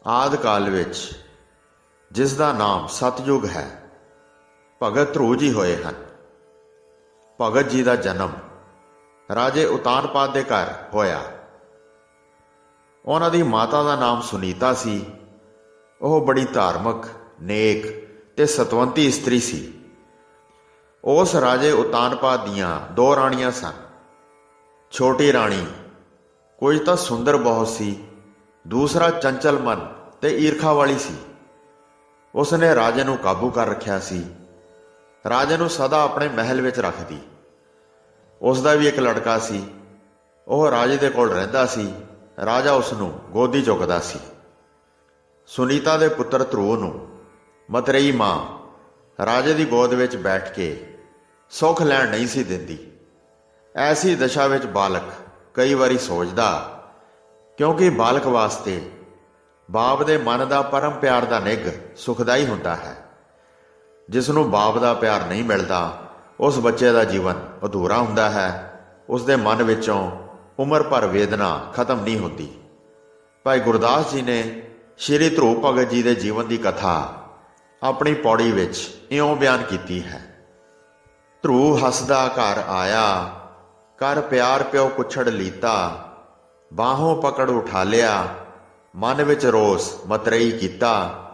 ਆਦਿ ਕਾਲ ਵਿੱਚ ਜਿਸ ਦਾ ਨਾਮ ਸਤਯੁਗ ਹੈ, ਭਗਤ ਧਰੂ ਜੀ ਹੋਏ ਹਨ। ਭਗਤ ਜੀ ਦਾ ਜਨਮ ਰਾਜੇ ਉਤਾਨਪਾਦ ਦੇ ਘਰ ਹੋਇਆ। ਉਹਨਾਂ ਦੀ ਮਾਤਾ ਦਾ ਨਾਮ ਸੁਨੀਤਾ ਸੀ। ਉਹ ਬੜੀ ਧਾਰਮਿਕ, ਨੇਕ ਤੇ ਸਤਵੰਤੀ ਇਸਤਰੀ ਸੀ। ਉਸ ਰਾਜੇ ਉਤਾਨਪਾਦ ਦੀਆਂ ਦੋ ਰਾਣੀਆਂ ਸਨ। ਛੋਟੀ ਰਾਣੀ ਕੁਝ ਤਾਂ ਸੁੰਦਰ ਬਹੁਤ ਸੀ, ਦੂਸਰਾ ਚੰਚਲ ਮਨ ਤੇ ਈਰਖਾ ਵਾਲੀ ਸੀ। ਉਸਨੇ ਰਾਜੇ ਨੂੰ ਕਾਬੂ ਕਰ ਰੱਖਿਆ ਸੀ। ਰਾਜੇ ਨੂੰ ਸਦਾ ਆਪਣੇ ਮਹਿਲ ਵਿੱਚ ਰੱਖਦੀ। ਉਸ ਦਾ ਵੀ ਇੱਕ ਲੜਕਾ ਸੀ। ਉਹ ਰਾਜੇ ਦੇ ਕੋਲ ਰਹਿੰਦਾ ਸੀ। ਰਾਜਾ ਉਸ ਨੂੰ ਗੋਦੀ ਚੁੱਕਦਾ ਸੀ। ਸੁਨੀਤਾ ਦੇ ਪੁੱਤਰ ਧਰੂ ਨੂੰ ਮਤਰੇਈ ਮਾਂ ਰਾਜੇ ਦੀ ਗੋਦ ਵਿੱਚ ਬੈਠ ਕੇ ਸੁੱਖ ਲੈਣ ਨਹੀਂ ਸੀ ਦਿੰਦੀ। ਐਸੀ ਦਸ਼ਾ ਵਿੱਚ ਬਾਲਕ ਕਈ ਵਾਰੀ ਸੋਚਦਾ, ਕਿਉਂਕਿ ਬਾਲਕ ਵਾਸਤੇ ਬਾਪ ਦੇ ਮਨ ਦਾ ਪਰਮ ਪਿਆਰ ਦਾ ਨਿੱਘ ਸੁਖਦਾਈ ਹੁੰਦਾ ਹੈ। ਜਿਸ ਨੂੰ ਬਾਪ ਦਾ ਪਿਆਰ ਨਹੀਂ ਮਿਲਦਾ, ਉਸ ਬੱਚੇ ਦਾ ਜੀਵਨ ਅਧੂਰਾ ਹੁੰਦਾ ਹੈ। ਉਸ ਦੇ ਮਨ ਵਿੱਚੋਂ ਉਮਰ ਭਰ ਵੇਦਨਾ ਖਤਮ ਨਹੀਂ ਹੁੰਦੀ। ਭਾਈ ਗੁਰਦਾਸ ਜੀ ਨੇ ਸ਼੍ਰੀ ਧਰੂ ਭਗਤ ਜੀ ਦੇ ਜੀਵਨ ਦੀ ਕਥਾ ਆਪਣੀ ਪੌੜੀ ਵਿੱਚ ਇਉਂ ਬਿਆਨ ਕੀਤੀ ਹੈ। ਧਰੂ ਹੱਸਦਾ ਘਰ ਆਇਆ, ਕਰ ਪਿਆਰ ਪਿਓ ਕੁਛੜ ਲੀਤਾ, ਬਾਹੋਂ ਪਕੜ ਉਠਾ ਲਿਆ, ਮਨ ਵਿੱਚ ਰੋਸ ਮਤਰੇਈ ਕੀਤਾ,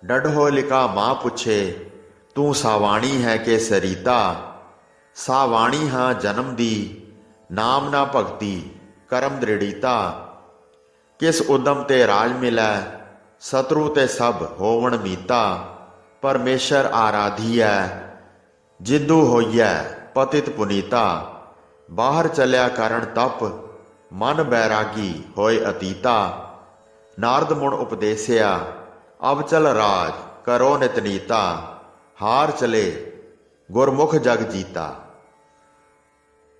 ਡੱਢੋ ਲਿਕਾ ਮਾਂ ਪੁੱਛੇ, ਤੂੰ ਸਾਵਾਣੀ ਹੈ ਕਿ ਸਰੀਤਾ, ਸਾਵਾਣੀ ਹਾਂ ਜਨਮ ਦੀ, ਨਾਮ ਨਾ ਭਗਤੀ ਕਰਮ ਦ੍ਰਿੜੀਤਾ, ਕਿਸ ਉਦਮ ਤੇ ਰਾਜ ਮਿਲੈ, ਸਤਰੂ ਤੇ ਸਭ ਹੋਵਣ ਮੀਤਾ, ਪਰਮੇਸ਼ਰ ਆਰਾਧੀਐ, ਜਿੱਦੂ ਹੋਈਐ ਪਤਿਤ ਪੁਨੀਤਾ, ਬਾਹਰ ਚੱਲਿਆ ਕਰਨ ਤਪ, ਮਨ ਬੈਰਾਗੀ ਹੋਏ ਅਤੀਤਾ, ਨਾਰਦ ਮੁਣ ਉਪਦੇਸਿਆ, ਅਬ ਚਲ ਰਾਜ ਕਰੋ ਨਿਤਨੀਤਾ, ਹਾਰ ਚਲੇ ਗੁਰਮੁਖ ਜਗ ਜੀਤਾ।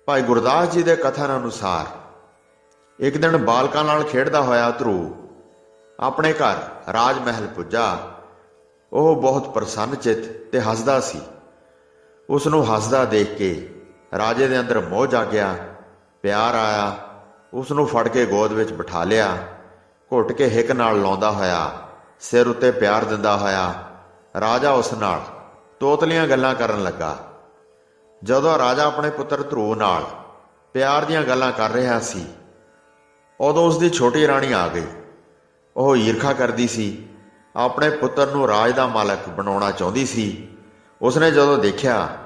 ਭਾਈ ਗੁਰਦਾਸ ਜੀ ਦੇ ਕਥਨ ਅਨੁਸਾਰ ਇੱਕ ਦਿਨ ਬਾਲਕਾਂ ਨਾਲ ਖੇਡਦਾ ਹੋਇਆ ਧਰੂ ਆਪਣੇ ਘਰ ਰਾਜ ਮਹਿਲ ਪੁੱਜਾ। ਉਹ ਬਹੁਤ ਪ੍ਰਸੰਨ ਚਿੱਤ ਤੇ ਹੱਸਦਾ ਸੀ। ਉਸ ਨੂੰ ਹੱਸਦਾ ਦੇਖ ਕੇ ਰਾਜੇ ਦੇ ਅੰਦਰ ਮੋਹ ਜਾਗਿਆ, ਪਿਆਰ ਆਇਆ। ਉਸ ਨੂੰ ਫੜ ਕੇ ਗੋਦ ਵਿੱਚ ਬਿਠਾ ਲਿਆ। ਘੁੱਟ ਕੇ ਹਿੱਕ ਨਾਲ ਲਾਉਂਦਾ ਹੋਇਆ, ਸਿਰ ਉੱਤੇ ਪਿਆਰ ਦਿੰਦਾ ਹੋਇਆ ਰਾਜਾ ਉਸ ਨਾਲ ਤੋਤਲੀਆਂ ਗੱਲਾਂ ਕਰਨ ਲੱਗਾ। ਜਦੋਂ ਰਾਜਾ ਆਪਣੇ ਪੁੱਤਰ ਧਰੂ ਨਾਲ ਪਿਆਰ ਦੀਆਂ ਗੱਲਾਂ ਕਰ ਰਿਹਾ ਸੀ, ਉਦੋਂ ਉਸ ਦੀ ਛੋਟੀ ਰਾਣੀ ਆ ਗਈ। ਉਹ ਈਰਖਾ ਕਰਦੀ ਸੀ, ਆਪਣੇ ਪੁੱਤਰ ਨੂੰ ਰਾਜ ਦਾ ਮਾਲਕ ਬਣਾਉਣਾ ਚਾਹੁੰਦੀ ਸੀ। ਉਸਨੇ ਜਦੋਂ ਦੇਖਿਆ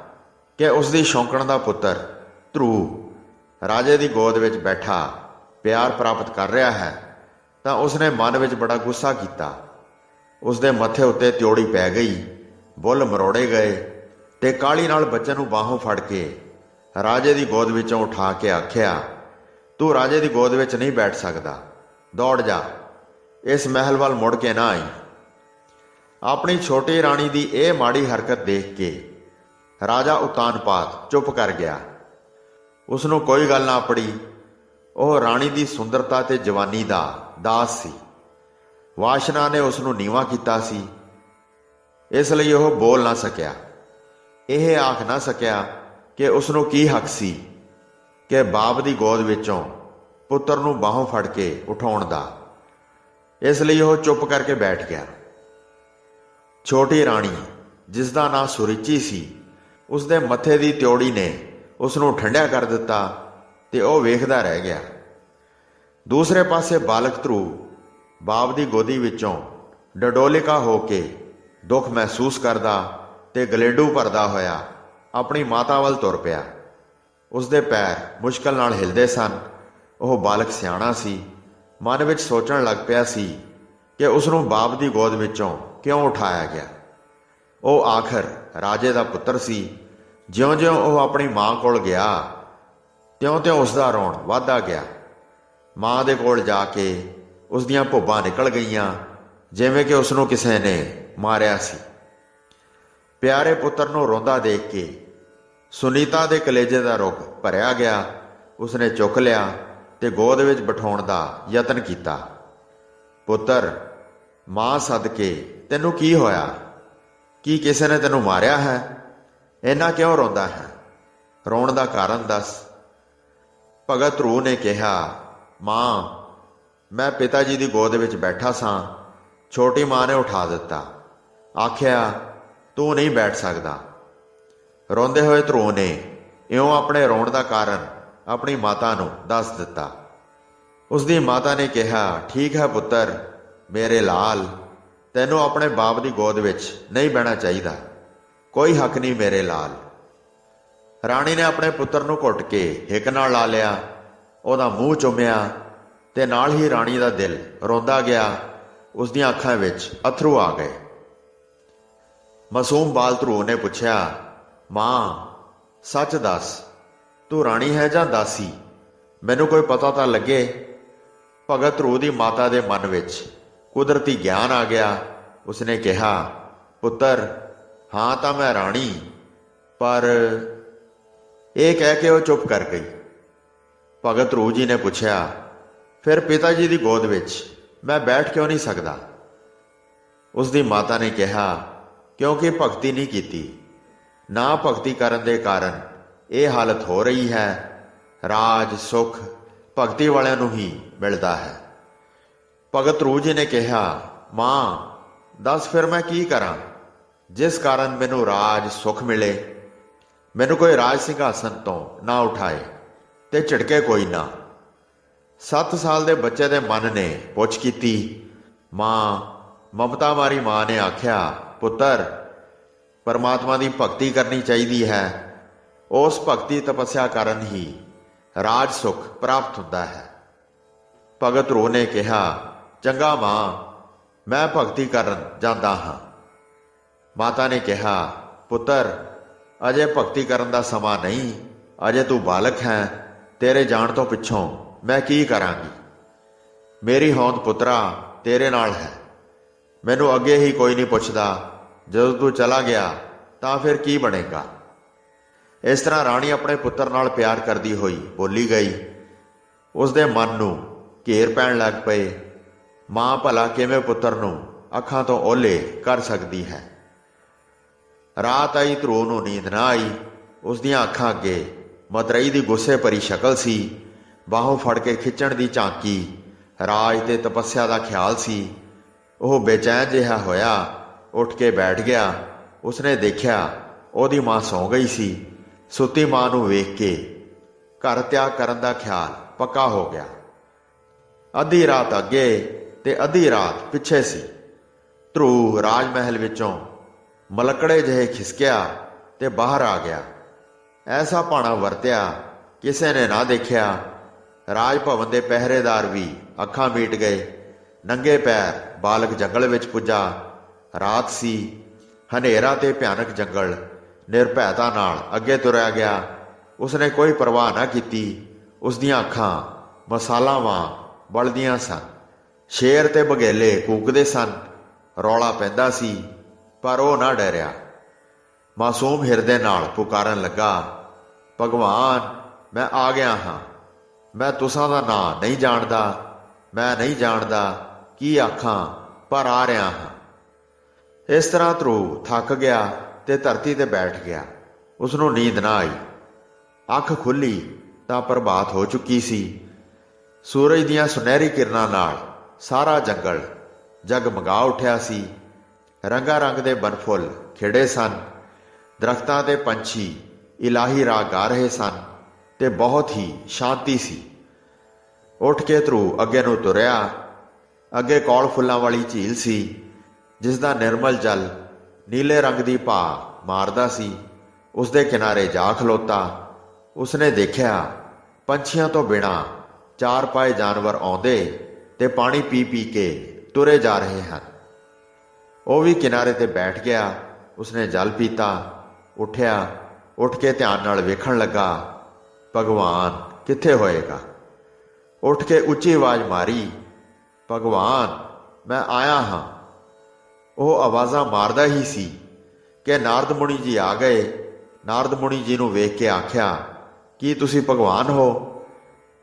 ਕਿ ਉਸ ਦੀ ਸ਼ੌਂਕਣ ਦਾ ਪੁੱਤਰ ਧਰੂ ਰਾਜੇ ਦੀ ਗੋਦ ਵਿੱਚ ਬੈਠਾ ਪਿਆਰ ਪ੍ਰਾਪਤ ਕਰ ਰਿਹਾ ਹੈ, ਤਾਂ ਉਸਨੇ ਮਨ ਵਿੱਚ ਬੜਾ ਗੁੱਸਾ ਕੀਤਾ। ਉਸ ਦੇ ਮੱਥੇ ਉੱਤੇ ਤਿਉੜੀ ਪੈ ਗਈ, ਬੁੱਲ ਮਰੋੜੇ ਗਏ ਤੇ ਕਾਹਲੀ ਨਾਲ ਬੱਚੇ ਨੂੰ ਬਾਹੋਂ ਫੜ ਕੇ ਰਾਜੇ ਦੀ ਗੋਦ ਵਿੱਚੋਂ ਉਠਾ ਕੇ ਆਖਿਆ, ਤੂੰ ਰਾਜੇ ਦੀ ਗੋਦ ਵਿੱਚ ਨਹੀਂ ਬੈਠ ਸਕਦਾ, ਦੌੜ ਜਾ, ਇਸ ਮਹਿਲ ਵੱਲ ਮੁੜ ਕੇ ਨਾ ਆਈ। ਆਪਣੀ ਛੋਟੀ ਰਾਣੀ ਦੀ ਇਹ ਮਾੜੀ ਹਰਕਤ ਦੇਖ ਕੇ ਰਾਜਾ ਉਤਾਨਪਾਦ ਚੁੱਪ ਕਰ ਗਿਆ। ਉਸ ਨੂੰ ਕੋਈ ਗੱਲ ਨਾ ਪੜੀ। ਉਹ ਰਾਣੀ ਦੀ ਸੁੰਦਰਤਾ ਤੇ ਜਵਾਨੀ ਦਾ ਦਾਸ ਸੀ। ਵਾਸ਼ਨਾ ਨੇ ਉਸ ਨੂੰ ਨੀਵਾਂ ਕੀਤਾ ਸੀ, ਇਸ ਲਈ ਉਹ ਬੋਲ ਨਾ ਸਕਿਆ। ਇਹ ਆਖ ਨਾ ਸਕਿਆ ਕਿ ਉਸ ਨੂੰ ਕੀ ਹੱਕ ਸੀ ਕਿ ਬਾਪ ਦੀ ਗੋਦ ਵਿੱਚੋਂ ਪੁੱਤਰ ਨੂੰ ਬਾਹੋਂ ਫੜ ਕੇ ਉਠਾਉਣ ਦਾ। ਇਸ ਲਈ ਉਹ ਚੁੱਪ ਕਰਕੇ ਬੈਠ ਗਿਆ। ਛੋਟੀ ਰਾਣੀ, ਜਿਸ ਦਾ ਨਾਂ ਸੁਰੁਚੀ ਸੀ, ਉਸ ਦੇ ਮੱਥੇ ਦੀ ਤਿਉੜੀ ਨੇ ਉਸ ਨੂੰ ਠੰਡਿਆ ਕਰ ਦਿੱਤਾ ਤੇ ਉਹ ਵੇਖਦਾ ਰਹਿ ਗਿਆ। ਦੂਸਰੇ ਪਾਸੇ ਬਾਲਕ ਧਰੂ ਬਾਪ ਦੀ ਗੋਦੀ ਵਿੱਚੋਂ ਡਡੋਲਿਕਾ ਹੋ ਕੇ ਦੁੱਖ ਮਹਿਸੂਸ ਕਰਦਾ ਤੇ ਗਲੇਡੂ ਭਰਦਾ ਹੋਇਆ ਆਪਣੀ ਮਾਤਾ ਵੱਲ ਤੁਰ ਪਿਆ। ਉਸ ਦੇ ਪੈਰ ਮੁਸ਼ਕਲ ਨਾਲ ਹਿਲਦੇ ਸਨ। ਉਹ ਬਾਲਕ ਸਿਆਣਾ ਸੀ। ਮਨ ਵਿੱਚ ਸੋਚਣ ਲੱਗ ਪਿਆ ਸੀ ਕਿ ਉਸ ਨੂੰ ਬਾਪ ਦੀ ਗੋਦ ਵਿੱਚੋਂ ਕਿਉਂ ਉਠਾਇਆ ਗਿਆ। ਉਹ ਆਖਰ ਰਾਜੇ ਦਾ ਪੁੱਤਰ ਸੀ। ਜਿਉਂ-ਜਿਉਂ ਉਹ ਆਪਣੀ ਮਾਂ ਕੋਲ ਗਿਆ, ਤਿਉਂ-ਤਿਉਂ ਉਸ ਦਾ ਰੋਣ ਵੱਧਦਾ ਗਿਆ। ਮਾਂ ਦੇ ਕੋਲ ਜਾ ਕੇ ਉਸ ਦੀਆਂ ਭੁੱਬਾਂ ਨਿਕਲ ਗਈਆਂ, ਜਿਵੇਂ ਕਿ ਉਸ ਨੂੰ ਕਿਸੇ ਨੇ ਮਾਰਿਆ ਸੀ। ਪਿਆਰੇ ਪੁੱਤਰ ਨੂੰ ਰੋਂਦਾ ਦੇਖ ਕੇ ਸੁਨੀਤਾ ਦੇ ਕਲੇਜੇ ਦਾ ਰੁੱਗ ਭਰਿਆ ਗਿਆ। ਉਸਨੇ ਚੁੱਕ ਲਿਆ ਤੇ ਗੋਦ ਵਿੱਚ ਬਿਠਾਉਣ ਦਾ ਯਤਨ ਕੀਤਾ। ਪੁੱਤਰ, ਮਾਂ ਸਦਕੇ ਤੈਨੂੰ ਕੀ ਹੋਇਆ? ਕੀ ਕਿਸੇ ਨੇ ਤੈਨੂੰ ਮਾਰਿਆ ਹੈ? ਇੰਨਾ ਕਿਉਂ ਰੋਂਦਾ ਹੈ? ਰੋਣ ਦਾ ਕਾਰਨ ਦੱਸ। ਭਗਤ ਧਰੂ ਨੇ ਕਿਹਾ, ਮਾਂ, ਮੈਂ ਪਿਤਾ ਜੀ ਦੀ ਗੋਦ ਵਿੱਚ ਬੈਠਾ ਸਾਂ ਛੋਟੀ ਮਾਂ ਨੇ ਉਠਾ ਦਿੱਤਾ। ਆਖਿਆ, ਤੂੰ ਨਹੀਂ ਬੈਠ ਸਕਦਾ। ਰੋਂਦੇ ਹੋਏ ਧਰੂ ਨੇ ਇਉਂ ਆਪਣੇ ਰੋਣ ਦਾ ਕਾਰਨ ਆਪਣੀ ਮਾਤਾ ਨੂੰ ਦੱਸ ਦਿੱਤਾ। ਉਸਦੀ ਮਾਤਾ ਨੇ ਕਿਹਾ, ਠੀਕ ਹੈ ਪੁੱਤਰ, ਮੇਰੇ ਲਾਲ, ਤੈਨੂੰ ਆਪਣੇ ਬਾਪ ਦੀ ਗੋਦ ਵਿੱਚ ਨਹੀਂ ਬਹਿਣਾ ਚਾਹੀਦਾ। ਕੋਈ ਹੱਕ ਨਹੀਂ ਮੇਰੇ ਲਾਲ। ਰਾਣੀ ਨੇ ਆਪਣੇ ਪੁੱਤਰ ਨੂੰ ਘੁੱਟ ਕੇ ਹਿੱਕ ਨਾਲ ਲਾ ਲਿਆ, ਉਹਦਾ ਮੂੰਹ ਚੁੰਮਿਆ ਤੇ ਨਾਲ ਹੀ ਰਾਣੀ ਦਾ ਦਿਲ ਰੋਂਦਾ ਗਿਆ। ਉਸਦੀਆਂ ਅੱਖਾਂ ਵਿੱਚ ਅੱਥਰੂ ਆ ਗਏ। ਮਾਸੂਮ ਬਾਲ ਧਰੂ ਨੇ ਪੁੱਛਿਆ, ਮਾਂ ਸੱਚ ਦੱਸ, ਤੂੰ ਰਾਣੀ ਹੈ ਜਾਂ ਦਾਸੀ? ਮੈਨੂੰ ਕੋਈ ਪਤਾ ਤਾਂ ਲੱਗੇ। ਭਗਤ ਧਰੂ ਦੀ ਮਾਤਾ ਦੇ ਮਨ ਵਿੱਚ ਕੁਦਰਤੀ ਗਿਆਨ ਆ ਗਿਆ। ਉਸਨੇ ਕਿਹਾ, ਪੁੱਤਰ, ਹਾਂ ਤਾਂ ਮੈਂ ਰਾਣੀ, ਪਰ ਇਹ ਕਹਿ ਕੇ ਉਹ ਚੁੱਪ ਕਰ ਗਈ। ਭਗਤ ਧਰੂ ਜੀ ਨੇ ਪੁੱਛਿਆ, ਫਿਰ ਪਿਤਾ ਜੀ ਦੀ ਗੋਦ ਵਿੱਚ ਮੈਂ ਬੈਠ ਕਿਉਂ ਨਹੀਂ ਸਕਦਾ? ਉਸਦੀ ਮਾਤਾ ਨੇ ਕਿਹਾ, ਕਿਉਂਕਿ ਭਗਤੀ ਨਹੀਂ ਕੀਤੀ। ਨਾ ਭਗਤੀ ਕਰਨ ਦੇ ਕਾਰਨ ਇਹ ਹਾਲਤ ਹੋ ਰਹੀ ਹੈ। ਰਾਜ ਸੁੱਖ ਭਗਤੀ ਵਾਲਿਆਂ ਨੂੰ ਹੀ ਮਿਲਦਾ ਹੈ। ਭਗਤ ਧਰੂ ਜੀ ਨੇ ਕਿਹਾ, ਮਾਂ ਦੱਸ ਫਿਰ ਮੈਂ ਕੀ ਕਰਾਂ ਜਿਸ ਕਾਰਨ ਮੈਨੂੰ ਰਾਜ ਸੁੱਖ ਮਿਲੇ। ਮੈਨੂੰ ਕੋਈ ਰਾਜ ਸਿੰਘਾਸਨ ਤੋਂ ਨਾ ਉਠਾਏ ਤੇ ਝਿੜਕੇ ਕੋਈ ਨਾ। 7 ਸਾਲ ਦੇ ਬੱਚੇ ਦੇ ਮਨ ਨੇ ਪੁੱਛ ਕੀਤੀ। ਮਾਂ, ਮਮਤਾ ਮਾਰੀ ਮਾਂ ਨੇ ਆਖਿਆ, ਪੁੱਤਰ, ਪਰਮਾਤਮਾ ਦੀ ਭਗਤੀ ਕਰਨੀ ਚਾਹੀਦੀ ਹੈ। ਉਸ ਭਗਤੀ ਤਪੱਸਿਆ ਕਾਰਨ ਹੀ ਰਾਜ ਸੁੱਖ ਪ੍ਰਾਪਤ ਹੁੰਦਾ ਹੈ। ਭਗਤ ਧਰੂ ਨੇ ਕਿਹਾ, ਚੰਗਾ ਮਾਂ, ਮੈਂ ਭਗਤੀ ਕਰਨ ਜਾਂਦਾ ਹਾਂ। ਮਾਤਾ ਨੇ ਕਿਹਾ, ਪੁੱਤਰ, ਅਜੇ ਭਗਤੀ ਕਰਨ ਦਾ ਸਮਾਂ ਨਹੀਂ। ਅਜੇ ਤੂੰ ਬਾਲਕ ਹੈ। ਤੇਰੇ ਜਾਣ ਤੋਂ ਪਿੱਛੋਂ ਮੈਂ ਕੀ ਕਰਾਂਗੀ? ਮੇਰੀ ਹੋਂਦ ਪੁੱਤਰਾ ਤੇਰੇ ਨਾਲ ਹੈ। ਮੈਨੂੰ ਅੱਗੇ ਹੀ ਕੋਈ ਨਹੀਂ ਪੁੱਛਦਾ। ਜਦੋਂ ਤੂੰ ਚਲਾ ਗਿਆ ਤਾਂ ਫਿਰ ਕੀ ਬਣੇਗਾ? ਇਸ ਤਰ੍ਹਾਂ ਰਾਣੀ ਆਪਣੇ ਪੁੱਤਰ ਨਾਲ ਪਿਆਰ ਕਰਦੀ ਹੋਈ ਬੋਲੀ ਗਈ। ਉਸਦੇ ਮਨ ਨੂੰ ਘੇਰ ਪੈਣ ਲੱਗ ਪਏ। ਮਾਂ ਭਲਾ ਕਿਵੇਂ ਪੁੱਤਰ ਨੂੰ ਅੱਖਾਂ ਤੋਂ ਓਹਲੇ ਕਰ ਸਕਦੀ ਹੈ? ਰਾਤ ਆਈ, ਧਰੂ ਨੂੰ ਨੀਂਦ ਨਾ ਆਈ। ਉਸਦੀਆਂ ਅੱਖਾਂ ਅੱਗੇ ਮਤਰੇਈ ਦੀ ਗੁੱਸੇ ਭਰੀ ਸ਼ਕਲ ਸੀ। ਬਾਹੋਂ ਫੜ ਕੇ ਖਿੱਚਣ ਦੀ ਝਾਂਕੀ ਰਾਜ ਤੇ ਤਪੱਸਿਆ ਦਾ ਖਿਆਲ ਸੀ। ਉਹ ਬੇਚੈਨ ਜਿਹਾ ਹੋਇਆ, ਉੱਠ ਕੇ ਬੈਠ ਗਿਆ। ਉਸਨੇ ਦੇਖਿਆ ਉਹਦੀ ਮਾਂ ਸੌਂ ਗਈ ਸੀ। ਸੁੱਤੀ ਮਾਂ ਨੂੰ ਵੇਖ ਕੇ ਘਰ ਤਿਆਗ ਕਰਨ ਦਾ ਖਿਆਲ ਪੱਕਾ ਹੋ ਗਿਆ। ਅੱਧੀ ਰਾਤ ਅੱਗੇ ਤੇ ਅੱਧੀ ਰਾਤ ਪਿੱਛੇ ਸੀ। ਧਰੂ ਰਾਜ ਮਹਿਲ ਵਿੱਚੋਂ ਮਲਕੜੇ ਜਿਹੇ ਖਿਸਕਿਆ ਤੇ ਬਾਹਰ ਆ ਗਿਆ। ਐਸਾ ਭਾਣਾ ਵਰਤਿਆ ਕਿਸੇ ਨੇ ਨਾ ਦੇਖਿਆ। ਰਾਜ ਭਵਨ ਦੇ ਪਹਿਰੇਦਾਰ ਵੀ ਅੱਖਾਂ ਮੀਟ ਗਏ। ਨੰਗੇ ਪੈਰ ਬਾਲਕ ਜੰਗਲ ਵਿੱਚ ਪੁੱਜਾ। ਰਾਤ ਸੀ, ਹਨੇਰਾ ਤੇ ਭਿਆਨਕ ਜੰਗਲ। ਨਿਰਭੈਤਾ ਨਾਲ ਅੱਗੇ ਤੁਰਿਆ ਗਿਆ। ਉਸਨੇ ਕੋਈ ਪਰਵਾਹ ਨਾ ਕੀਤੀ। ਉਸਦੀਆਂ ਅੱਖਾਂ ਮਸਾਲਾਂ ਵਾਂ ਬਲਦੀਆਂ ਸਨ। ਸ਼ੇਰ ਤੇ ਬਘੇਲੇ ਕੂਕਦੇ ਸਨ। ਰੌਲਾ ਪੈਂਦਾ ਸੀ, ਪਰ ਉਹ ਨਾ ਡਰਿਆ। ਮਾਸੂਮ ਹਿਰਦੇ ਨਾਲ ਪੁਕਾਰਨ ਲੱਗਾ, ਭਗਵਾਨ, ਮੈਂ ਆ ਗਿਆ ਹਾਂ। ਮੈਂ ਤੁਸਾਂ ਦਾ ਨਾਂ ਨਹੀਂ ਜਾਣਦਾ। ਮੈਂ ਨਹੀਂ ਜਾਣਦਾ ਕੀ ਆਖਾਂ, ਪਰ ਆ ਰਿਹਾ ਹਾਂ। ਇਸ ਤਰ੍ਹਾਂ ਧਰੂ ਥੱਕ ਗਿਆ ਤੇ ਧਰਤੀ ਤੇ ਬੈਠ ਗਿਆ। ਉਸਨੂੰ ਨੀਂਦ ਨਾ ਆਈ। ਅੱਖ ਖੁੱਲ੍ਹੀ ਤਾਂ ਪ੍ਰਭਾਤ ਹੋ ਚੁੱਕੀ ਸੀ। ਸੂਰਜ ਦੀਆਂ ਸੁਨਹਿਰੀ ਕਿਰਨਾਂ ਨਾਲ ਸਾਰਾ ਜੰਗਲ ਜਗਮਗਾ ਉੱਠਿਆ ਸੀ। ਰੰਗਾ ਰੰਗ ਦੇ ਬਨਫੁੱਲ ਖਿੜੇ ਸਨ। ਦਰਖਤਾਂ ਤੇ ਪੰਛੀ ਇਲਾਹੀ ਰਾਗ ਗਾ ਰਹੇ ਸਨ ਤੇ ਬਹੁਤ ਹੀ ਸ਼ਾਂਤੀ ਸੀ। ਉੱਠ ਕੇ ਧਰੂ ਅੱਗੇ ਨੂੰ ਤੁਰਿਆ। ਅੱਗੇ ਕੌਲ ਫੁੱਲਾਂ ਵਾਲੀ ਝੀਲ ਸੀ, ਜਿਸ ਦਾ ਨਿਰਮਲ ਜਲ ਨੀਲੇ ਰੰਗ ਦੀ ਭਾ ਮਾਰਦਾ ਸੀ। ਉਸਦੇ ਕਿਨਾਰੇ ਜਾ ਖਲੋਤਾ। ਉਸਨੇ ਦੇਖਿਆ ਪੰਛੀਆਂ ਤੋਂ ਬਿਨਾਂ 4 ਪਾਏ ਜਾਨਵਰ ਆਉਂਦੇ ਤੇ ਪਾਣੀ ਪੀ ਪੀ ਕੇ ਤੁਰੇ ਜਾ ਰਹੇ ਹਨ। ਉਹ ਵੀ ਕਿਨਾਰੇ ਤੇ ਬੈਠ ਗਿਆ। ਉਸਨੇ ਜਲ ਪੀਤਾ। ਉੱਠਿਆ। ਉੱਠ ਕੇ ਧਿਆਨ ਨਾਲ ਵੇਖਣ ਲੱਗਾ, ਭਗਵਾਨ ਕਿੱਥੇ ਹੋਏਗਾ? ਉੱਠ ਕੇ ਉੱਚੀ ਆਵਾਜ਼ ਮਾਰੀ, ਭਗਵਾਨ, ਮੈਂ ਆਇਆ ਹਾਂ। ਉਹ ਆਵਾਜ਼ਾਂ ਮਾਰਦਾ ਹੀ ਸੀ ਕਿ ਨਾਰਦ ਮੁਨੀ ਜੀ ਆ ਗਏ। ਨਾਰਦ ਮੁਨੀ ਜੀ ਨੂੰ ਵੇਖ ਕੇ ਆਖਿਆ, ਕੀ ਤੁਸੀਂ ਭਗਵਾਨ ਹੋ?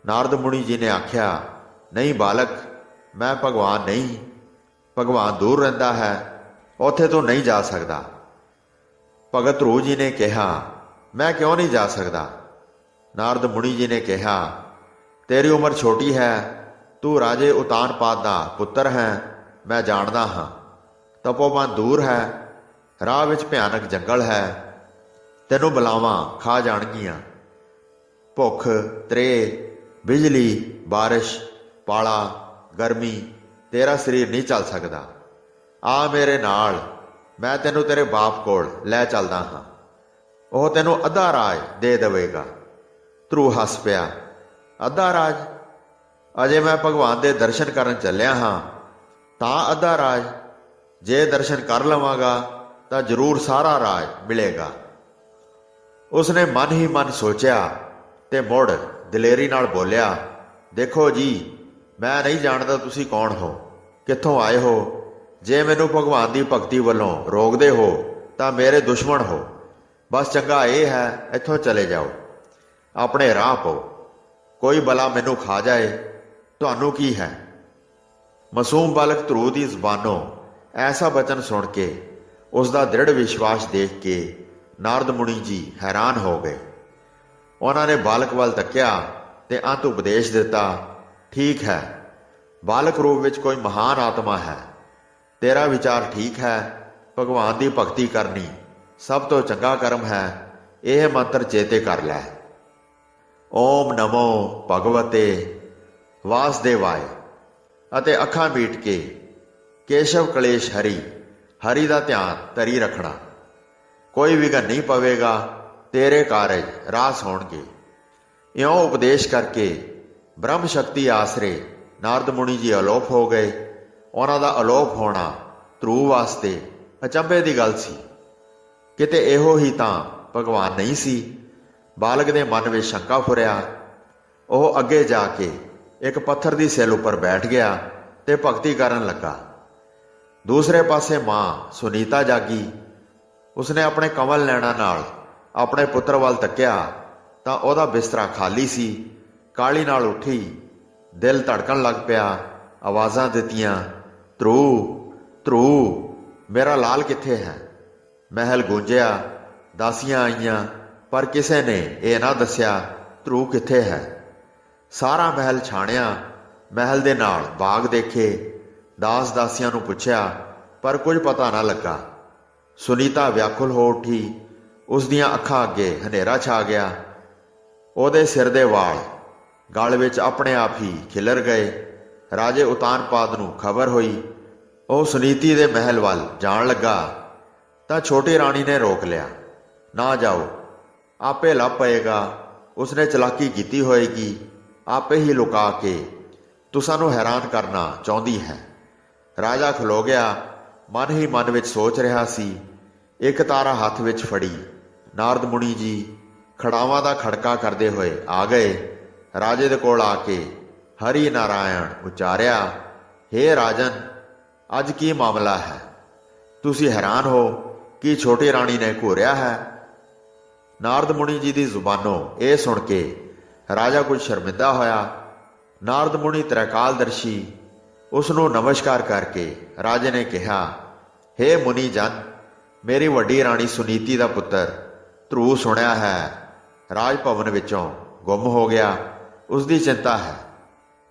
ਨਾਰਦ ਮੁਨੀ ਜੀ ਨੇ ਆਖਿਆ, ਨਹੀਂ ਬਾਲਕ, ਮੈਂ ਭਗਵਾਨ ਨਹੀਂ। ਭਗਵਾਨ ਦੂਰ ਰਹਿੰਦਾ ਹੈ, ਉੱਥੇ ਤੂੰ ਨਹੀਂ ਜਾ ਸਕਦਾ। ਭਗਤ ਧਰੂ ਜੀ ਨੇ ਕਿਹਾ, ਮੈਂ ਕਿਉਂ ਨਹੀਂ ਜਾ ਸਕਦਾ? ਨਾਰਦ ਮੁਨੀ ਜੀ ਨੇ ਕਿਹਾ, ਤੇਰੀ ਉਮਰ ਛੋਟੀ ਹੈ। ਤੂੰ ਰਾਜੇ ਉਤਾਨਪਾਦ ਦਾ ਪੁੱਤਰ ਹੈ। मैं जानदा हाँ। तपोवन दूर है, राह विच भयानक जंगल है। तैनूं बलावां खा जाणगीਆਂ। भुख, त्रे, बिजली, बारिश, पाला, गर्मी, तेरा शरीर नहीं चल सकदा। आ मेरे नाल, मैं तैनूं तेरे बाप कोल लै चलदा हाँ। ਉਹ ਤੈਨੂੰ ਅੱਧਾ ਰਾਜ ਦੇ ਦੇਵੇਗਾ। ਧਰੂ ਹੱਸ ਪਿਆ। ਅੱਧਾ ਰਾਜ? ਅਜੇ ਮੈਂ ਭਗਵਾਨ ਦੇ ਦਰਸ਼ਨ ਕਰਨ ਚੱਲਿਆ ਹਾਂ, ਤਾਂ ਅੱਧਾ ਰਾਜ? ਜੇ ਦਰਸ਼ਨ ਕਰ ਲਵਾਂਗਾ ਤਾਂ ਜ਼ਰੂਰ ਸਾਰਾ ਰਾਜ ਮਿਲੇਗਾ। ਉਸਨੇ ਮਨ ਹੀ ਮਨ ਸੋਚਿਆ ਤੇ ਮੁੜ ਦਲੇਰੀ ਨਾਲ ਬੋਲਿਆ, ਦੇਖੋ ਜੀ, ਮੈਂ ਨਹੀਂ ਜਾਣਦਾ ਤੁਸੀਂ ਕੌਣ ਹੋ, ਕਿੱਥੋਂ ਆਏ ਹੋ। ਜੇ ਮੈਨੂੰ ਭਗਵਾਨ ਦੀ ਭਗਤੀ ਵੱਲੋਂ ਰੋਕਦੇ ਹੋ ਤਾਂ ਮੇਰੇ ਦੁਸ਼ਮਣ ਹੋ। ਬਸ ਚੰਗਾ ਇਹ ਹੈ, ਇੱਥੋਂ ਚਲੇ ਜਾਓ, ਆਪਣੇ ਰਾਹ ਪਾਓ। ਕੋਈ ਬਲਾ ਮੈਨੂੰ ਖਾ ਜਾਏ, ਤੁਹਾਨੂੰ ਕੀ ਹੈ। ਮਾਸੂਮ ਬਾਲਕ ਧਰੂ ਦੀ ਜ਼ਬਾਨੋਂ ਐਸਾ ਬਚਨ ਸੁਣ ਕੇ, ਉਸ ਦਾ ਦ੍ਰਿੜ ਵਿਸ਼ਵਾਸ ਦੇਖ ਕੇ ਨਾਰਦ ਮੁਨੀ ਜੀ ਹੈਰਾਨ ਹੋ ਗਏ। ਉਹਨਾਂ ਨੇ ਬਾਲਕ ਵੱਲ ਤੱਕਿਆ ਤੇ ਅੰਤ ਉਪਦੇਸ਼ ਦਿੱਤਾ, ਠੀਕ ਹੈ, ਬਾਲਕ ਰੂਪ ਵਿੱਚ ਕੋਈ ਮਹਾਨ ਆਤਮਾ ਹੈ। ਤੇਰਾ ਵਿਚਾਰ ਠੀਕ ਹੈ। ਭਗਵਾਨ ਦੀ ਭਗਤੀ ਕਰਨੀ ਸਭ ਤੋਂ ਚੰਗਾ ਕਰਮ ਹੈ। ਇਹ ਮੰਤਰ ਚੇਤੇ ਕਰ ਲੈ। ਓਮ ਨਮੋ ਭਗਵਤੇ ਵਾਸੁਦੇਵਾਏ। ਅਤੇ ਅੱਖਾਂ ਮੀਟ ਕੇ ਕੇਸ਼ਵ ਕਲੇਸ਼ ਹਰੀ, ਹਰੀ ਦਾ ਧਿਆਨ ਧਰੀ ਰੱਖਣਾ। ਕੋਈ ਵਿਘਨ ਨਹੀਂ ਪਵੇਗਾ, ਤੇਰੇ ਕਾਰਜ ਰਾਸ ਹੋਣਗੇ। ਇਉਂ ਉਪਦੇਸ਼ ਕਰਕੇ ਬ੍ਰਹਮ ਸ਼ਕਤੀ ਆਸਰੇ ਨਾਰਦ ਮੁਨੀ ਜੀ ਅਲੋਪ ਹੋ ਗਏ। ਉਹਨਾਂ ਦਾ ਅਲੋਪ ਹੋਣਾ ਧਰੂ ਵਾਸਤੇ ਅਚੰਭੇ ਦੀ ਗੱਲ ਸੀ। ਕਿਤੇ ਇਹੋ ਹੀ ਤਾਂ ਭਗਵਾਨ ਨਹੀਂ ਸੀ। ਬਾਲਕ ਦੇ ਮਨ ਵਿੱਚ ਸ਼ੰਕਾ ਫੁਰਿਆ। ਉਹ ਅੱਗੇ ਜਾ ਕੇ ਇੱਕ ਪੱਥਰ ਦੀ ਸਿਲ ਉੱਪਰ ਬੈਠ ਗਿਆ ਤੇ ਭਗਤੀ ਕਰਨ ਲੱਗਾ। ਦੂਸਰੇ ਪਾਸੇ ਮਾਂ ਸੁਨੀਤਾ ਜਾਗੀ। ਉਸਨੇ ਆਪਣੇ ਕਮਲ ਨੈਣਾਂ ਨਾਲ ਆਪਣੇ ਪੁੱਤਰ ਵੱਲ ਤੱਕਿਆ ਤਾਂ ਉਹਦਾ ਬਿਸਤਰਾ ਖਾਲੀ ਸੀ। ਕਾਹਲੀ ਨਾਲ ਉੱਠੀ, ਦਿਲ ਧੜਕਣ ਲੱਗ ਪਿਆ। ਆਵਾਜ਼ਾਂ ਦਿੱਤੀਆਂ, ਧਰੂ, ਧਰੂ, ਮੇਰਾ ਲਾਲ ਕਿੱਥੇ ਹੈ। ਮਹਿਲ ਗੂੰਜਿਆ, ਦਾਸੀਆਂ ਆਈਆਂ, ਪਰ ਕਿਸੇ ਨੇ ਇਹ ਨਾ ਦੱਸਿਆ ਧਰੂ ਕਿੱਥੇ ਹੈ। ਸਾਰਾ ਮਹਿਲ ਛਾਣਿਆ, ਮਹਿਲ ਦੇ ਨਾਲ ਬਾਗ ਦੇਖੇ, ਦਾਸ ਦਾਸੀਆਂ ਨੂੰ ਪੁੱਛਿਆ, ਪਰ ਕੁਝ ਪਤਾ ਨਾ ਲੱਗਾ। ਸੁਨੀਤਾ ਵਿਆਕੁਲ ਹੋ ਉੱਠੀ। ਉਸ ਦੀਆਂ ਅੱਖਾਂ ਅੱਗੇ ਹਨੇਰਾ ਛਾ ਗਿਆ। ਉਹਦੇ ਸਿਰ ਦੇ ਵਾਲ ਗਲ ਵਿੱਚ ਆਪਣੇ ਆਪ ਹੀ ਖਿਲਰ ਗਏ। ਰਾਜੇ ਉਤਾਨਪਾਦ ਨੂੰ ਖਬਰ ਹੋਈ। ਉਹ ਸੁਨੀਤੀ ਦੇ ਮਹਿਲ ਵੱਲ ਜਾਣ ਲੱਗਾ ਤਾਂ ਛੋਟੀ ਰਾਣੀ ਨੇ ਰੋਕ ਲਿਆ। ਨਾ ਜਾਓ, ਆਪੇ ਲੱਭ ਪਏਗਾ। ਉਸਨੇ ਚਲਾਕੀ ਕੀਤੀ ਹੋਏਗੀ, ਆਪੇ ਹੀ ਲੁਕਾ ਕੇ ਤੁਸਾਂ ਨੂੰ ਹੈਰਾਨ ਕਰਨਾ ਚਾਹੁੰਦੀ ਹੈ। ਰਾਜਾ ਖਲੋ ਗਿਆ। ਮਨ ਹੀ ਮਨ ਵਿੱਚ ਸੋਚ ਰਿਹਾ ਸੀ। ਇੱਕ ਤਾਰਾ ਹੱਥ ਵਿੱਚ ਫੜੀ ਨਾਰਦ ਮੁਨੀ ਜੀ ਖੜਾਵਾਂ ਦਾ ਖੜਕਾ ਕਰਦੇ ਹੋਏ ਆ ਗਏ। ਰਾਜੇ ਦੇ ਕੋਲ ਆ ਕੇ ਹਰੀ ਨਾਰਾਇਣ ਉਚਾਰਿਆ, ਹੇ ਰਾਜਨ, ਅੱਜ ਕੀ ਮਾਮਲਾ ਹੈ। ਤੁਸੀਂ ਹੈਰਾਨ ਹੋ ਕਿ ਛੋਟੀ ਰਾਣੀ ਨੇ ਘੂਰਿਆ ਹੈ। ਨਾਰਦ ਮੁਨੀ ਜੀ ਦੀ ਜ਼ੁਬਾਨੋਂ ਇਹ ਸੁਣ ਕੇ ਰਾਜਾ ਕੁਝ ਸ਼ਰਮਿੰਦਾ ਹੋਇਆ। ਨਾਰਦ ਮੁਨੀ ਤ੍ਰੈਕਾਲਦਰਸ਼ੀ, ਉਸ ਨੂੰ ਨਮਸਕਾਰ ਕਰਕੇ ਰਾਜੇ ਨੇ ਕਿਹਾ, ਹੇ ਮੁਨੀ ਜਨ, ਮੇਰੀ ਵੱਡੀ ਰਾਣੀ ਸੁਨੀਤੀ ਦਾ ਪੁੱਤਰ ਧਰੂ ਸੁਣਿਆ ਹੈ ਰਾਜ ਭਵਨ ਵਿੱਚੋਂ ਗੁੰਮ ਹੋ ਗਿਆ। ਉਸ ਦੀ ਚਿੰਤਾ ਹੈ।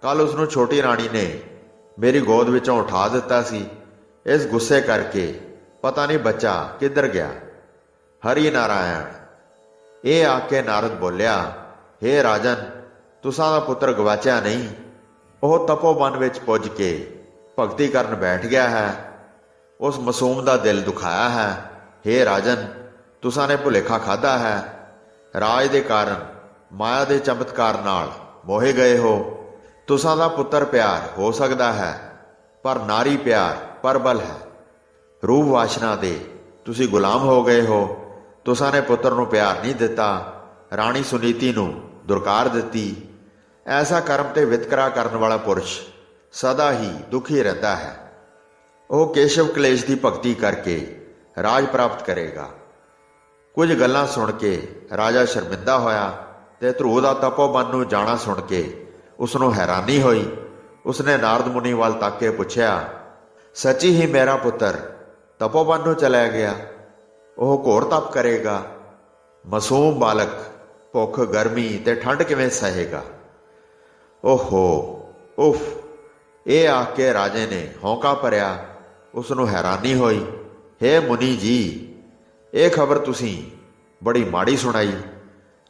ਕੱਲ ਉਸ ਨੂੰ ਛੋਟੀ ਰਾਣੀ ਨੇ ਮੇਰੀ ਗੋਦ ਵਿੱਚੋਂ ਉਠਾ ਦਿੱਤਾ ਸੀ। ਇਸ ਗੁੱਸੇ ਕਰਕੇ ਪਤਾ ਨਹੀਂ ਬੱਚਾ ਕਿੱਧਰ ਗਿਆ। ਹਰੀ ਨਾਰਾਇਣ। ਇਹ ਆ ਕੇ ਨਾਰਦ ਬੋਲਿਆ, ਹੇ ਰਾਜਨ, ਤੁਸਾਂ ਦਾ ਪੁੱਤਰ ਗਵਾਚਿਆ ਨਹੀਂ। ਉਹ ਤਪੋਵਨ ਵਿੱਚ ਪੁੱਜ ਕੇ ਭਗਤੀ ਕਰਨ ਬੈਠ ਗਿਆ ਹੈ। ਉਸ ਮਾਸੂਮ ਦਾ ਦਿਲ ਦੁਖਾਇਆ ਹੈ। ਹੇ ਰਾਜਨ, ਤੁਸਾਂ ਨੇ ਭੁਲੇਖਾ ਖਾਧਾ ਹੈ। ਰਾਜ ਦੇ ਕਾਰਨ ਮਾਇਆ ਦੇ ਚਮਤਕਾਰ ਨਾਲ ਮੋਹੇ ਗਏ ਹੋ। ਤੁਸਾਂ ਦਾ ਪੁੱਤਰ ਪਿਆਰ ਹੋ ਸਕਦਾ ਹੈ, ਪਰ ਨਾਰੀ ਪਿਆਰ ਪਰਬਲ ਹੈ। ਰੂਪ ਵਾਸ਼ਨਾ ਦੇ ਤੁਸੀਂ ਗੁਲਾਮ ਹੋ ਗਏ ਹੋ। ਤੁਸਾਂ ਨੇ ਪੁੱਤਰ ਨੂੰ ਪਿਆਰ ਨਹੀਂ ਦਿੱਤਾ, ਰਾਣੀ ਸੁਨੀਤੀ ਨੂੰ ਦੁਰਕਾਰ ਦਿੱਤੀ। ਐਸਾ ਕਰਮ ਤੇ ਵਿਤਕਰਾ ਕਰਨ ਵਾਲਾ ਪੁਰਸ਼ ਸਦਾ ਹੀ ਦੁਖੀ ਰਹਿੰਦਾ ਹੈ। ਉਹ ਕੇਸ਼ਵ ਕਲੇਸ਼ ਦੀ ਭਗਤੀ ਕਰਕੇ ਰਾਜ ਪ੍ਰਾਪਤ ਕਰੇਗਾ। ਕੁਝ ਗੱਲਾਂ ਸੁਣ ਕੇ ਰਾਜਾ ਸ਼ਰਮਿੰਦਾ ਹੋਇਆ ਤੇ ਧਰੂ ਦਾ ਤਪੋਵਨ ਨੂੰ ਜਾਣਾ ਸੁਣ ਕੇ ਉਸ ਨੂੰ ਹੈਰਾਨੀ ਹੋਈ। ਉਸਨੇ ਨਾਰਦ ਮੁਨੀ ਵੱਲ ਤੱਕ ਕੇ ਪੁੱਛਿਆ, ਸੱਚੀ ਹੀ ਮੇਰਾ ਪੁੱਤਰ ਤਪੋਵਨ ਨੂੰ ਚਲਾ ਗਿਆ? ਉਹ ਘੋਰ ਤਪ ਕਰੇਗਾ। ਮਾਸੂਮ ਬਾਲਕ ਭੁੱਖ, ਗਰਮੀ ਤੇ ਠੰਡ ਕਿਵੇਂ ਸਹੇਗਾ? ਓਹੋ, ਉਫ, ਇਹ ਆਖ ਕੇ ਰਾਜੇ ਨੇ ਹੌਂਕਾ ਭਰਿਆ। ਉਸ ਨੂੰ ਹੈਰਾਨੀ ਹੋਈ। ਹੇ ਮੁਨੀ ਜੀ, ਇਹ ਖਬਰ ਤੁਸੀਂ ਬੜੀ ਮਾੜੀ ਸੁਣਾਈ।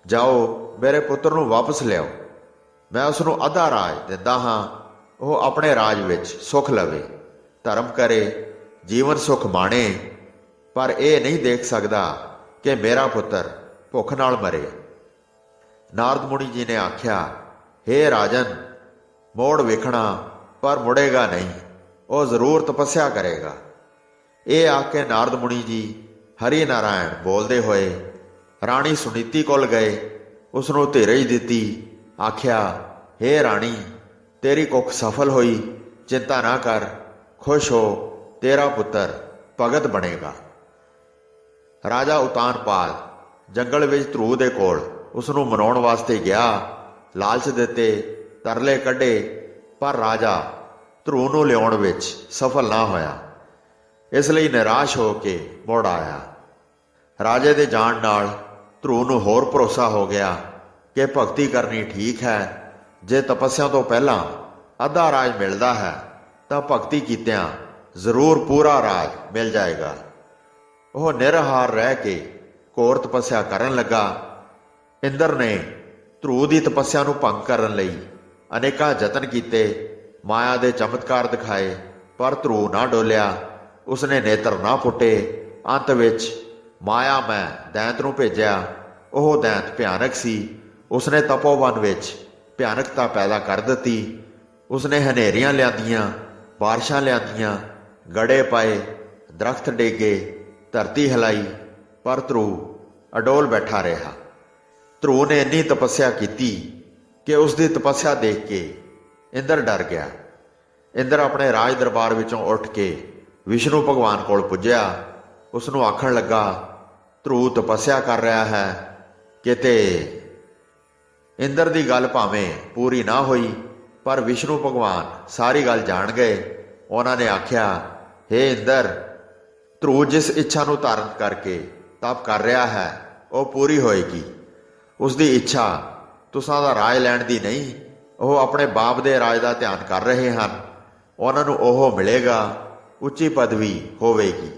ਜਾਓ, ਮੇਰੇ ਪੁੱਤਰ ਨੂੰ ਵਾਪਸ ਲਿਆਓ। ਮੈਂ ਉਸ ਨੂੰ ਅੱਧਾ ਰਾਜ ਦਿੰਦਾ ਹਾਂ। ਉਹ ਆਪਣੇ ਰਾਜ ਵਿੱਚ ਸੁੱਖ ਲਵੇ, ਧਰਮ ਕਰੇ, ਜੀਵਨ ਸੁੱਖ ਮਾਣੇ, ਪਰ ਇਹ ਨਹੀਂ ਦੇਖ ਸਕਦਾ ਕਿ ਮੇਰਾ ਪੁੱਤਰ ਭੁੱਖ ਨਾਲ ਮਰੇ। ਨਾਰਦ ਮੁਨੀ ਜੀ ਨੇ ਆਖਿਆ, ਹੇ ਰਾਜਨ, ਮੋੜ ਵੇਖਣਾ ਪਰ ਮੁੜੇਗਾ ਨਹੀਂ। ਉਹ ਜ਼ਰੂਰ ਤਪੱਸਿਆ ਕਰੇਗਾ। ਇਹ ਆਖ ਕੇ ਨਾਰਦ ਮੁਨੀ ਜੀ ਹਰੀ ਨਾਰਾਇਣ ਬੋਲਦੇ ਹੋਏ ਰਾਣੀ ਸੁਨੀਤੀ ਕੋਲ ਗਏ। ਉਸ ਨੂੰ ਧੀਰਜ ਦਿੱਤੀ। ਆਖਿਆ, ਹੇ ਰਾਣੀ, ਤੇਰੀ ਕੁੱਖ ਸਫਲ ਹੋਈ। ਚਿੰਤਾ ਨਾ ਕਰ, ਖੁਸ਼ ਹੋ, ਤੇਰਾ ਪੁੱਤਰ ਭਗਤ ਬਣੇਗਾ। ਰਾਜਾ ਉਤਾਨਪਾਦ ਜੰਗਲ ਵਿੱਚ ਧਰੂ ਦੇ ਕੋਲ ਉਸ ਨੂੰ ਮਨਾਉਣ ਵਾਸਤੇ ਗਿਆ। ਲਾਲਚ ਦਿੱਤੇ, ਤਰਲੇ ਕੱਢੇ, ਪਰ ਰਾਜਾ ਧਰੂ ਨੂੰ ਲਿਆਉਣ ਵਿੱਚ ਸਫਲ ਨਾ ਹੋਇਆ। ਇਸ ਲਈ ਨਿਰਾਸ਼ ਹੋ ਕੇ ਮੁੜ ਆਇਆ। ਰਾਜੇ ਦੇ ਜਾਣ ਨਾਲ ਧਰੂ ਨੂੰ ਹੋਰ ਭਰੋਸਾ ਹੋ ਗਿਆ ਕਿ ਭਗਤੀ ਕਰਨੀ ਠੀਕ ਹੈ। ਜੇ ਤਪੱਸਿਆ ਤੋਂ ਪਹਿਲਾਂ ਅੱਧਾ ਰਾਜ ਮਿਲਦਾ ਹੈ ਤਾਂ ਭਗਤੀ ਕੀਤਿਆਂ ਜ਼ਰੂਰ ਪੂਰਾ ਰਾਜ ਮਿਲ ਜਾਏਗਾ। ਉਹ ਨਿਰਹਾਰ ਰਹਿ ਕੇ ਘੋਰ ਤਪੱਸਿਆ ਕਰਨ ਲੱਗਾ। ਇੰਦਰ ਨੇ ਧਰੂ ਦੀ ਤਪੱਸਿਆ ਨੂੰ ਭੰਗ ਕਰਨ ਲਈ ਅਨੇਕਾਂ ਯਤਨ ਕੀਤੇ, ਮਾਇਆ ਦੇ ਚਮਤਕਾਰ ਦਿਖਾਏ, ਪਰ ਧਰੂ ਨਾ ਡੋਲਿਆ। ਉਸਨੇ ਨੇਤਰ ਨਾ ਪੁੱਟੇ। ਅੰਤ ਵਿੱਚ ਮਾਇਆ ਮੈਂ ਦੈਂਤ ਨੂੰ ਭੇਜਿਆ। ਉਹ ਦੈਂਤ ਭਿਆਨਕ ਸੀ। ਉਸਨੇ ਤਪੋਵਨ ਵਿੱਚ ਭਿਆਨਕਤਾ ਪੈਦਾ ਕਰ ਦਿੱਤੀ। ਉਸਨੇ ਹਨੇਰੀਆਂ ਲਿਆਂਦੀਆਂ, ਬਾਰਿਸ਼ਾਂ ਲਿਆਂਦੀਆਂ, ਗੜੇ ਪਾਏ, ਦਰਖਤ ਡੇਗੇ, ਧਰਤੀ ਹਿਲਾਈ, ਪਰ ਧਰੂ ਅਡੋਲ ਬੈਠਾ ਰਿਹਾ। ਧਰੂ ਨੇ ਇੰਨੀ ਤਪੱਸਿਆ ਕੀਤੀ ਕਿ ਉਸ ਦੀ ਤਪੱਸਿਆ ਦੇਖ ਕੇ ਇੰਦਰ ਡਰ ਗਿਆ। ਇੰਦਰ ਆਪਣੇ ਰਾਜ ਦਰਬਾਰ ਵਿੱਚੋਂ ਉੱਠ ਕੇ ਵਿਸ਼ਨੂੰ ਭਗਵਾਨ ਕੋਲ ਪੁੱਜਿਆ। ਉਸ ਨੂੰ ਆਖਣ ਲੱਗਾ, ਧਰੂ ਤਪੱਸਿਆ ਕਰ ਰਿਹਾ ਹੈ। ਕਿਤੇ ਇੰਦਰ ਦੀ ਗੱਲ ਭਾਵੇਂ ਪੂਰੀ ਨਾ ਹੋਈ, ਪਰ ਵਿਸ਼ਨੂੰ ਭਗਵਾਨ ਸਾਰੀ ਗੱਲ ਜਾਣ ਗਏ। ਉਹਨਾਂ ਨੇ ਆਖਿਆ, ਹੇ ਇੰਦਰ, ਧਰੂ ਜਿਸ ਇੱਛਾ ਨੂੰ ਧਾਰਨ ਕਰਕੇ ਤਪ ਕਰ ਰਿਹਾ ਹੈ ਉਹ ਪੂਰੀ ਹੋਏਗੀ। ਉਸ ਦੀ ਇੱਛਾ ਤੁਸਾਂ ਦਾ ਰਾਜ ਲੈਣ ਦੀ ਨਹੀਂ। ਉਹ ਆਪਣੇ ਬਾਪ ਦੇ ਰਾਜ ਦਾ ਧਿਆਨ ਕਰ ਰਹੇ ਹਨ। ਉਹਨਾਂ ਨੂੰ ਉਹ ਮਿਲੇਗਾ, ਉੱਚੀ ਪਦਵੀ ਹੋਵੇਗੀ।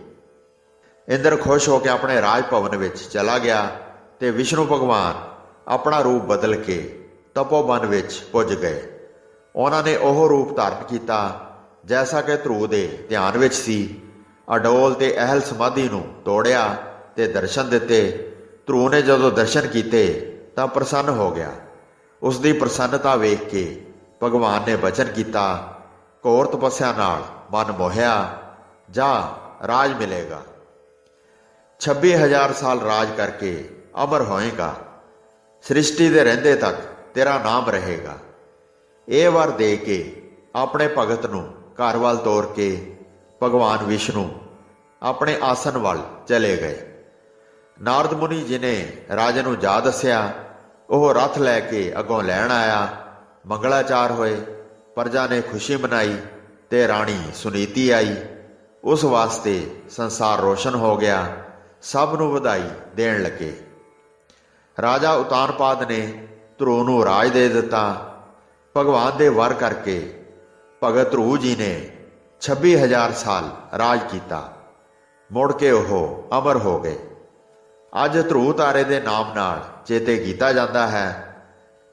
ਇੰਦਰ ਖੁਸ਼ ਹੋ ਕੇ ਆਪਣੇ ਰਾਜ ਭਵਨ ਵਿੱਚ ਚਲਾ ਗਿਆ ਤੇ ਵਿਸ਼ਨੂੰ ਭਗਵਾਨ ਆਪਣਾ ਰੂਪ ਬਦਲ ਕੇ ਤਪੋਵਨ ਵਿੱਚ ਪੁੱਜ ਗਏ। ਉਹਨਾਂ ਨੇ ਉਹ ਰੂਪ ਧਾਰਨ ਕੀਤਾ ਜੈਸਾ ਕਿ ਧਰੂ ਦੇ ਧਿਆਨ ਵਿੱਚ ਸੀ। ਅਡੋਲ ਤੇ ਅਹਿਲ ਸਮਾਧੀ ਨੂੰ ਤੋੜਿਆ ਤੇ ਦਰਸ਼ਨ ਦਿੱਤੇ। ਧਰੂ ਨੇ ਜਦੋਂ ਦਰਸ਼ਨ ਕੀਤੇ ਤਾਂ ਪ੍ਰਸੰਨ ਹੋ ਗਿਆ। ਉਸ ਦੀ ਪ੍ਰਸੰਨਤਾ ਵੇਖ ਕੇ ਭਗਵਾਨ ਨੇ ਬਚਨ ਕੀਤਾ, ਘੋਰ ਤਪੱਸਿਆ ਨਾਲ ਮਨ ਮੋਹਿਆ, ਜਾ ਰਾਜ ਮਿਲੇਗਾ। 26,000 ਸਾਲ ਰਾਜ ਕਰਕੇ ਅਮਰ ਹੋਏਗਾ। ਸ੍ਰਿਸ਼ਟੀ ਦੇ ਰਹਿੰਦੇ ਤੱਕ ਤੇਰਾ ਨਾਮ ਰਹੇਗਾ। ਇਹ ਵਰ ਦੇ ਕੇ ਆਪਣੇ ਭਗਤ ਨੂੰ ਘਰ ਵੱਲ ਤੋਰ ਕੇ ਭਗਵਾਨ ਵਿਸ਼ਨੂੰ ਆਪਣੇ ਆਸਨ ਵੱਲ ਚਲੇ ਗਏ। ਨਾਰਦ ਮੁਨੀ ਜੀ ਨੇ ਰਾਜੇ ਨੂੰ ਜਾ ਦੱਸਿਆ। ਉਹ ਰੱਥ ਲੈ ਕੇ ਅੱਗੋਂ ਲੈਣ ਆਇਆ। ਮੰਗਲਾਚਾਰ ਹੋਏ, ਪ੍ਰਜਾ ਨੇ ਖੁਸ਼ੀ ਮਨਾਈ ਤੇ ਰਾਣੀ ਸੁਨੀਤੀ ਆਈ। ਉਸ ਵਾਸਤੇ ਸੰਸਾਰ ਰੋਸ਼ਨ ਹੋ ਗਿਆ। ਸਭ ਨੂੰ ਵਧਾਈ ਦੇਣ ਲੱਗੇ। ਰਾਜਾ ਉਤਾਨਪਾਦ ਨੇ ਧਰੂ ਨੂੰ ਰਾਜ ਦੇ ਦਿੱਤਾ। ਭਗਵਾਨ ਦੇ ਵਰ ਕਰਕੇ ਭਗਤ ਧਰੂ ਜੀ ਨੇ 26,000 ਸਾਲ ਰਾਜ ਕੀਤਾ। ਮੁੜ ਕੇ ਉਹ ਅਮਰ ਹੋ ਗਏ। ਅੱਜ ਧਰੂ ਤਾਰੇ ਦੇ ਨਾਮ ਨਾਲ ਚੇਤੇ ਕੀਤਾ ਜਾਂਦਾ ਹੈ।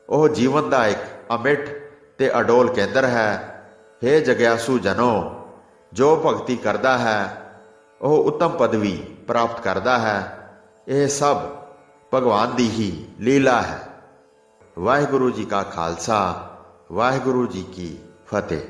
ਉਹ ਜੀਵਨ ਦਾ ਇੱਕ ਅਮਿੱਟ ਤੇ ਅਡੋਲ ਕੇਂਦਰ ਹੈ। ਹੇ ਜਗਿਆਸੂ ਜਨੋ, ਜੋ ਭਗਤੀ ਕਰਦਾ ਹੈ ਉਹ ਉੱਤਮ ਪਦਵੀ ਪ੍ਰਾਪਤ ਕਰਦਾ ਹੈ। ਇਹ ਸਭ ਭਗਵਾਨ ਦੀ ਹੀ ਲੀਲਾ ਹੈ। ਵਾਹਿਗੁਰੂ ਜੀ ਕਾ ਖਾਲਸਾ, ਵਾਹਿਗੁਰੂ ਜੀ ਕੀ ਫਤਿਹ।